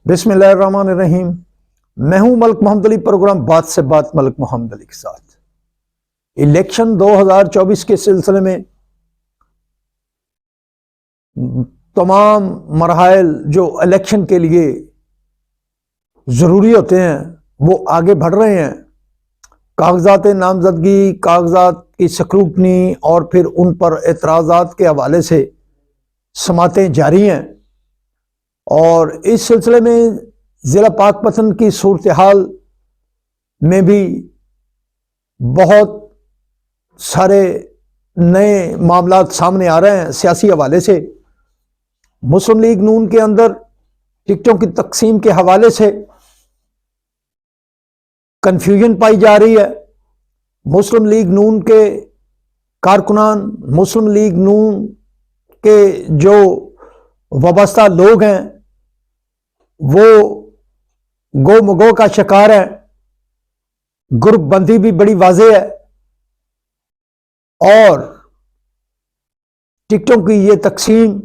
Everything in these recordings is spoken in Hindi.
बिस्मिल्लाहिर्रहमानिर्रहीम। मैं हूं मलिक मोहम्मद अली, प्रोग्राम बात से बात मलिक मोहम्मद अली के साथ। इलेक्शन 2024 के सिलसिले में तमाम मरहल जो इलेक्शन के लिए ज़रूरी होते हैं वो आगे बढ़ रहे हैं। कागजात नामजदगी, कागजात की स्क्रूटनी और फिर उन पर एतराज़ात के हवाले से समातें जारी हैं। और इस सिलसिले में ज़िला पाकपतन की सूरत हाल में भी बहुत सारे नए मामलात सामने आ रहे हैं। सियासी हवाले से मुस्लिम लीग नून के अंदर टिकटों की तकसीम के हवाले से कन्फ्यूजन पाई जा रही है। मुस्लिम लीग नून के कारकुनान, मुस्लिम लीग नून के जो वाबस्ता लोग हैं वो गो मगो का शिकार है। ग्रुप बंदी भी बड़ी वाज़ेह है और टिकटों की ये तकसीम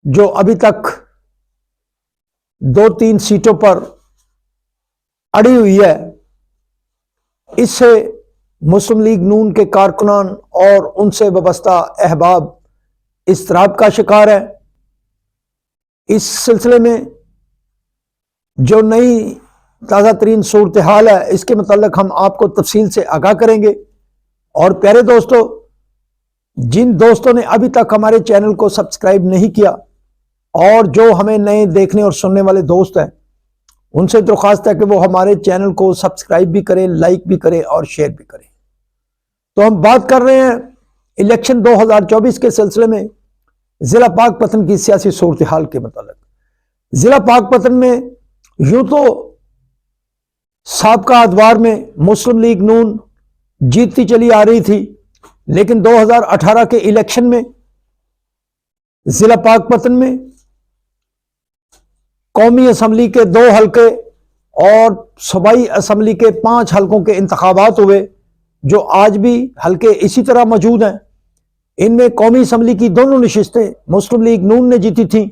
जो अभी तक 2-3 सीटों पर अड़ी हुई है, इससे मुस्लिम लीग नून के कारकुनान और उनसे वाबस्ता अहबाब इस्तराब का शिकार है। इस सिलसिले में जो नई ताज़ा तरीन सूरत हाल है इसके मतलब हम आपको तफसील से आगाह करेंगे। और प्यारे दोस्तों, जिन दोस्तों ने अभी तक हमारे चैनल को सब्सक्राइब नहीं किया और जो हमें नए देखने और सुनने वाले दोस्त हैं, उनसे दरख्वास्त है कि वो हमारे चैनल को सब्सक्राइब भी करें, लाइक भी करें और शेयर भी करें। तो हम बात कर रहे हैं इलेक्शन 2024 के सिलसिले में ज़िला पाकपतन की सियासी सूरत हाल के मतलब। ज़िला पाकपतन में यूं तो साबका अदवार में मुस्लिम लीग नून जीतती चली आ रही थी, लेकिन 2018 के इलेक्शन में ज़िला पाकपतन में कौमी असम्बली के 2 हलके और सूबाई असम्बली के 5 हलकों के इंतखाबात हुए, जो आज भी हलके इसी तरह मौजूद हैं। इनमें कौमी असम्बली की दोनों नशिस्तें मुस्लिम लीग नून ने जीती थी,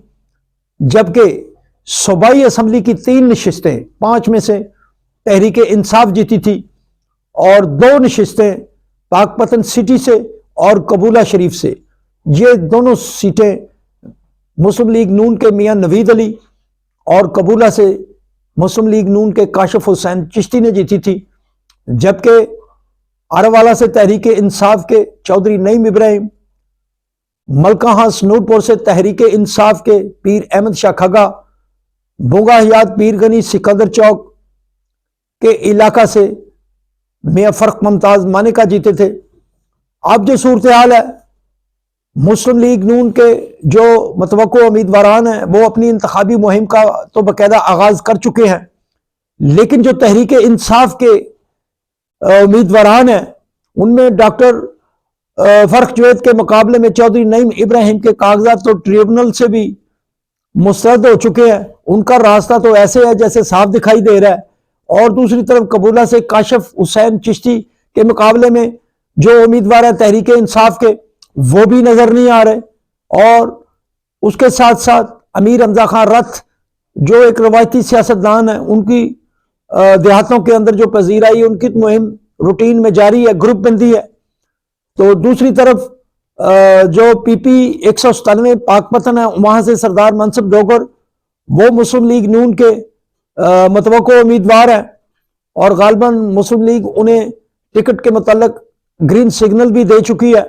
जबकि सूबाई असम्बली की 3 नशिस्तें 5 में से तहरीक इंसाफ जीती थी और 2 नशिस्तें पाकपतन सिटी से और कबूला शरीफ से। ये दोनों सीटें मुस्लिम लीग नून के मियां नवीद अली और कबूला से मुस्लिम लीग नून के काशिफ हुसैन चिश्ती ने जीती थी, जबकि आरवाला से तहरीक इंसाफ के चौधरी नईम इब्राहिम, मलकाहास नूरपुर से तहरीक इंसाफ के पीर अहमद शाह खगा, बोगा हयात पीरगनी सिकंदर चौक के इलाका से मियां फर्क मुमताज मानिका जीते थे। अब जो सूरत हाल है, मुस्लिम लीग नून के जो मतवक्को उम्मीदवारान हैं वो अपनी इंतखाबी मुहिम का तो बाकायदा आगाज कर चुके हैं, लेकिन जो तहरीक इंसाफ के उम्मीदवारान हैं उनमें डॉक्टर फर्क जुवैद के मुकाबले में चौधरी नईम इब्राहिम के कागजात तो ट्रिब्यूनल से भी मुस्तरद हो चुके हैं। उनका रास्ता तो ऐसे है जैसे साफ दिखाई दे रहा है। और दूसरी तरफ कबूला से काशिफ हुसैन चिश्ती के मुकाबले में जो उम्मीदवार है तहरीक इंसाफ के, वो भी नजर नहीं आ रहे। और उसके साथ साथ अमीर हमजा खान रथ जो एक रवायती सियासतदान है, उनकी देहातों के अंदर जो पजीर आई, उनकी मुहिम रूटीन में जारी है, ग्रुप बंदी है। तो दूसरी तरफ जो पीपी 197 पाकपतन है, वहां से सरदार मनसब डोगर, वो मुस्लिम लीग नून के मतवक्को उम्मीदवार है और गालबन मुस्लिम लीग उन्हें टिकट के मुतल्लक ग्रीन सिग्नल भी दे चुकी है।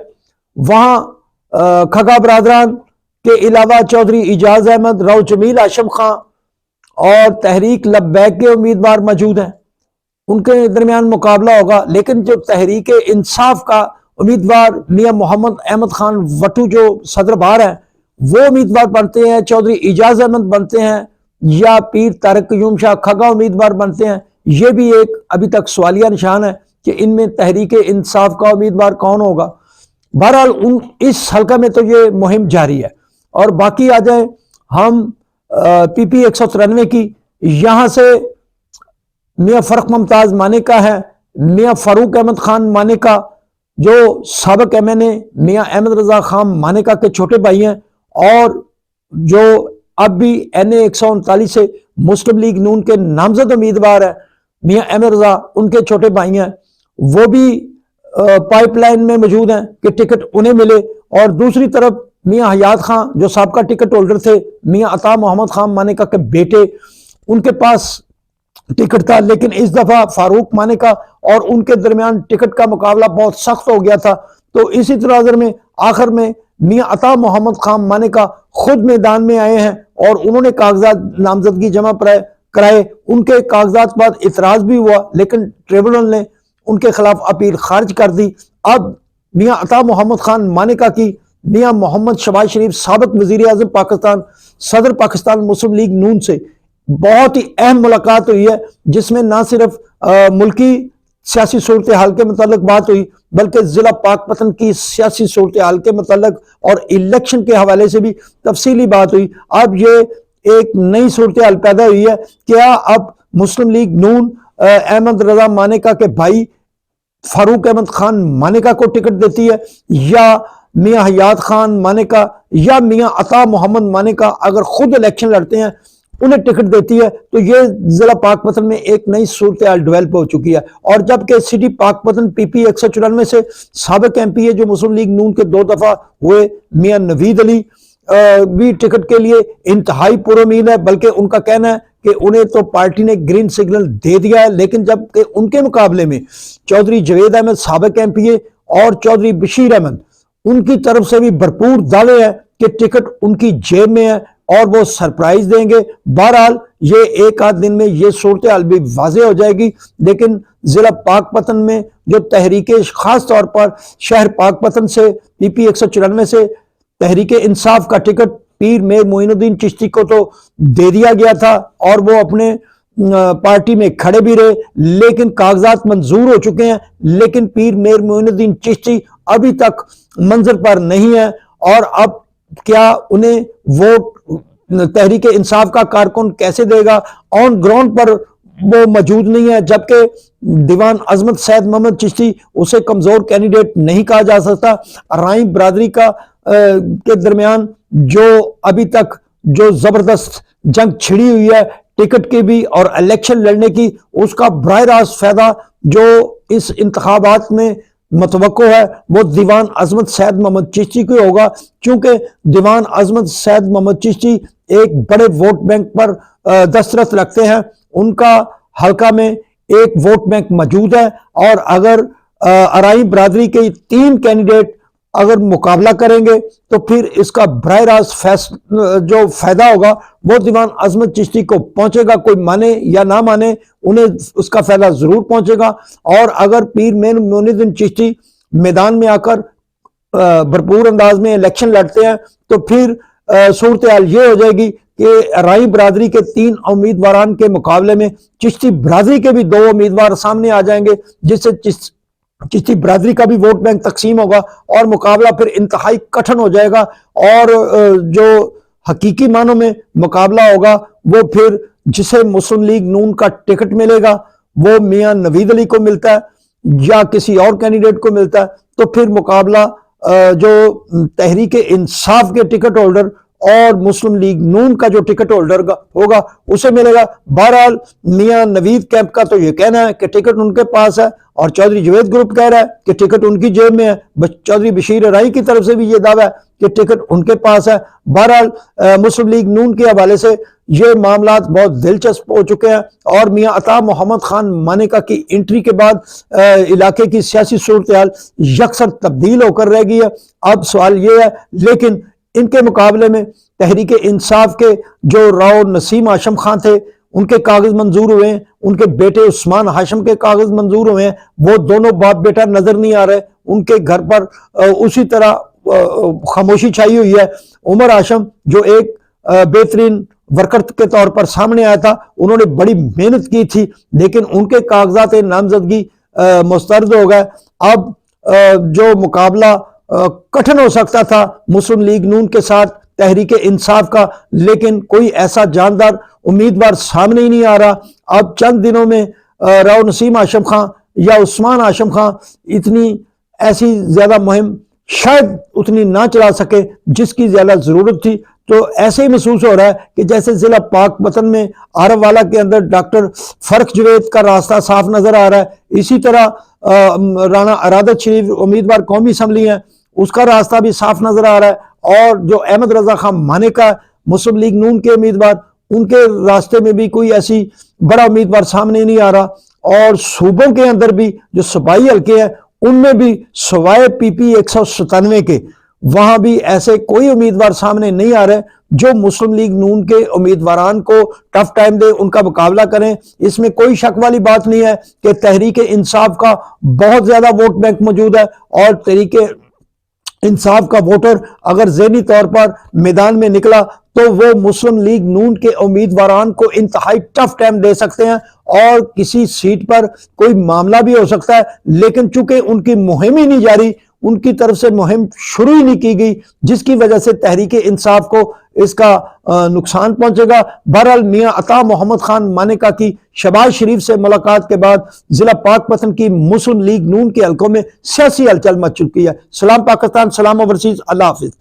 वहां खगा बरादरान के अलावा चौधरी इजाज अहमद, राव जमील आशम खां और तहरीक लब्बैक के उम्मीदवार मौजूद हैं, उनके दरमियान मुकाबला होगा। लेकिन जो तहरीक इंसाफ का उम्मीदवार मियां मोहम्मद अहमद खान वटू जो सदर बार है, वो उम्मीदवार बनते हैं, चौधरी इजाज अहमद बनते हैं या पीर तारिक क़यूम शाह खगा उम्मीदवार बनते हैं। ये भी एक अभी तक सवालिया निशान है कि इनमें तहरीक इंसाफ का उम्मीदवार कौन होगा। बहरहाल इस हल्का में तो ये मुहिम जारी है। और बाकी आ जाए हम पीपी 193 की, यहां से मियां फर्क मुमताज मानिका है, मियां फारूक अहमद खान मानिका जो साबिक MNA मियां अहमद रजा खान मानिका के छोटे भाई हैं, और जो अब भी NA 139 से मुस्लिम लीग नून के नामजद उम्मीदवार है मियां अहमद रजा, उनके छोटे भाई हैं, वो भी पाइपलाइन में मौजूद हैं कि टिकट उन्हें मिले। और दूसरी तरफ मियां हयात खान जो साबका टिकट होल्डर थे, मियां अता मोहम्मद खान मानेका के बेटे, उनके पास टिकट था, लेकिन इस दफा फारूक मानेका और उनके दरमियान टिकट का मुकाबला बहुत सख्त हो गया था। तो इसी तनाजर में आखिर में मियां अता मोहम्मद खान मानेका खुद मैदान में आए हैं और उन्होंने कागजात नामजदगी जमा कराए। उनके कागजात बाद इतराज भी हुआ, लेकिन ट्रिब्यूनल ने उनके खिलाफ अपील खारिज कर दी। अब मियां अता मोहम्मद खान मानेका की मियां मोहम्मद शहबाज शरीफ साबिक वजीर आजम पाकिस्तान, सदर पाकिस्तान मुस्लिम लीग नून से बहुत ही अहम मुलाकात हुई है, जिसमें ना सिर्फ मुल्की सियासी सूरत हाल के मुतालिक बात हुई, बल्कि जिला पाकपतन की सियासी सूरत हाल के मुतालिक और इलेक्शन के हवाले से भी तफसीली बात हुई। अब ये एक नई सूरत हाल पैदा हुई है, क्या अब मुस्लिम लीग नून अहमद रजा मानेका के भाई फारूक अहमद खान मानेका को टिकट देती है, या मियां हयात खान मानेका या मियां अता मोहम्मद मानेका अगर खुद इलेक्शन लड़ते हैं उन्हें टिकट देती है। तो ये जिला पाकपतन में एक नई सूरत हाल डेवलप हो चुकी है। और जबकि सिटी पाकपतन PP 194 से साबिक MP है जो मुस्लिम लीग नून के 2 दफा हुए मियां नवीद अली भी टिकट के लिए इंतहाई पुरुमीद है, बल्कि उनका कहना है कि उन्हें तो पार्टी ने ग्रीन सिग्नल दे दिया है। लेकिन जबकि उनके मुकाबले में चौधरी जवेद अहमद साबिक MP और चौधरी बशीर अहमद, उनकी तरफ से भी भरपूर दावे हैं कि टिकट उनकी जेब में है और वो सरप्राइज देंगे। बहरहाल ये एक आध दिन में ये सूरत हाल भी वाजे हो जाएगी। लेकिन जिला पाकपतन में जो तहरीके, खास तौर पर शहर पाकपतन से PP 194 से तहरीके इंसाफ का टिकट पीर मेर मोइनुद्दीन चिश्ती को तो दे दिया गया था और वो अपने पार्टी में खड़े भी रहे, लेकिन कागजात मंजूर हो चुके हैं। लेकिन पीर मेर मोइनुद्दीन चिश्ती अभी तक मंजर पर नहीं है और अब क्या उन्हें वोट तहरीके इंसाफ का कारकुन कैसे देगा? ऑन ग्राउंड पर वो मौजूद नहीं है, जबकि दीवान अजमत सैयद मोहम्मद चिश्ती उसे कमजोर कैंडिडेट नहीं कहा जा सकता। राई बरादरी का के दरमियान जो अभी तक जो जबरदस्त जंग छिड़ी हुई है टिकट की भी और इलेक्शन लड़ने की, उसका बराह रास्त फायदा जो इस इंतखाबात में मतवक्को है वो दीवान अजमत सैयद मोहम्मद चिश्ती को होगा, क्योंकि दीवान अजमत सैयद मोहम्मद चिश्ती एक बड़े वोट बैंक पर दस्तरत रखते हैं। उनका हल्का में एक वोट बैंक मौजूद है और अगर अराई बरादरी के 3 कैंडिडेट अगर मुकाबला करेंगे तो फिर इसका बराह रास्त जो फायदा होगा वो दीवान अजमत चिश्ती को पहुंचेगा। कोई माने या ना माने उन्हें उसका फायदा जरूर पहुंचेगा। और अगर पीर मेर मोइनुद्दीन चिश्ती मैदान में आकर भरपूर अंदाज में इलेक्शन लड़ते हैं तो फिर सूरत हाल ये हो जाएगी कि राई बरादरी के 3 उम्मीदवारान के मुकाबले में चिश्ती बरादरी के भी 2 उम्मीदवार सामने आ जाएंगे, जिससे चिश्ती बरादरी का भी वोट बैंक तकसीम होगा और मुकाबला फिर इंतहाई कठिन हो जाएगा। और जो हकीकी मानों में मुकाबला होगा वो फिर जिसे मुस्लिम लीग नून का टिकट मिलेगा वो मियां नवीद अली को मिलता है या किसी और कैंडिडेट को मिलता है, तो फिर मुकाबला जो तहरीके इंसाफ के टिकट होल्डर और मुस्लिम लीग नून का जो टिकट होल्डर होगा उसे मिलेगा। बहरहाल मियां नवीद कैंप का तो ये कहना है कि टिकट उनके पास है और चौधरी जवेद ग्रुप कह रहा है कि टिकट उनकी जेब में है। चौधरी बशीर राई की तरफ से भी ये दावा है कि टिकट उनके पास है। बहरहाल मुस्लिम लीग नून के हवाले से ये मामला बहुत दिलचस्प हो चुके हैं और मियां अता मोहम्मद खान मानेका की एंट्री के बाद इलाके की सियासी सूरत हाल यकसर तब्दील होकर रह गई है। अब सवाल ये है, लेकिन इनके मुकाबले में तहरीके इंसाफ के जो राव नसीम हाशम खान थे उनके कागज मंजूर हुए हैं, उनके बेटे उस्मान हाशम के कागज मंजूर हुए हैं। वो दोनों बाप बेटा नजर नहीं आ रहे, उनके घर पर उसी तरह खामोशी छाई हुई है। उमर हाशम जो एक बेहतरीन वर्कर के तौर पर सामने आया था, उन्होंने बड़ी मेहनत की थी, लेकिन उनके कागजात नामजदगी मुस्तरद हो गए। अब जो मुकाबला कठिन हो सकता था मुस्लिम लीग नून के साथ तहरीके इंसाफ का, लेकिन कोई ऐसा जानदार उम्मीदवार सामने ही नहीं आ रहा। अब चंद दिनों में राव नसीम हाशम खां या उस्मान हाशम खां इतनी ऐसी ज्यादा मुहिम शायद उतनी ना चला सके जिसकी ज्यादा जरूरत थी। तो ऐसे ही महसूस हो रहा है कि जैसे जिला पाकपतन में आरववाला के अंदर डॉक्टर फर्क जवेद का रास्ता साफ नजर आ रहा है, इसी तरह राणा अरादत शरीफ उम्मीदवार कौमी असम्बली है, उसका रास्ता भी साफ नजर आ रहा है। और जो अहमद रजा खान मानेका मुस्लिम लीग नून के उम्मीदवार, उनके रास्ते में भी कोई ऐसी बड़ा उम्मीदवार सामने नहीं आ रहा। और सूबों के अंदर भी जो सूबाई हल्के हैं उनमें भी सवाए पीपी 197 के वहां भी ऐसे कोई उम्मीदवार सामने नहीं आ रहे जो मुस्लिम लीग नून के उम्मीदवारान को टफ टाइम दे, उनका मुकाबला करें। इसमें कोई शक वाली बात नहीं है कि तहरीक इंसाफ का बहुत ज्यादा वोट बैंक मौजूद है और तहरीक इंसाफ का वोटर अगर ज़हनी तौर पर मैदान में निकला तो वो मुस्लिम लीग नून के उम्मीदवारान को इंतहाई टफ टाइम दे सकते हैं और किसी सीट पर कोई मामला भी हो सकता है। लेकिन चूंकि उनकी मुहिम ही नहीं जारी, उनकी तरफ से मुहिम शुरू ही नहीं की गई, जिसकी वजह से तहरीक इंसाफ को इसका नुकसान पहुंचेगा। बहरहाल मियां अता मोहम्मद खान मानेका की शहबाज शरीफ से मुलाकात के बाद जिला पाकपतन की मुस्लिम लीग नून के हलकों में सियासी हलचल मच चुकी है। सलाम पाकिस्तान, सलाम ओवरसीज, अल्लाह हाफिज।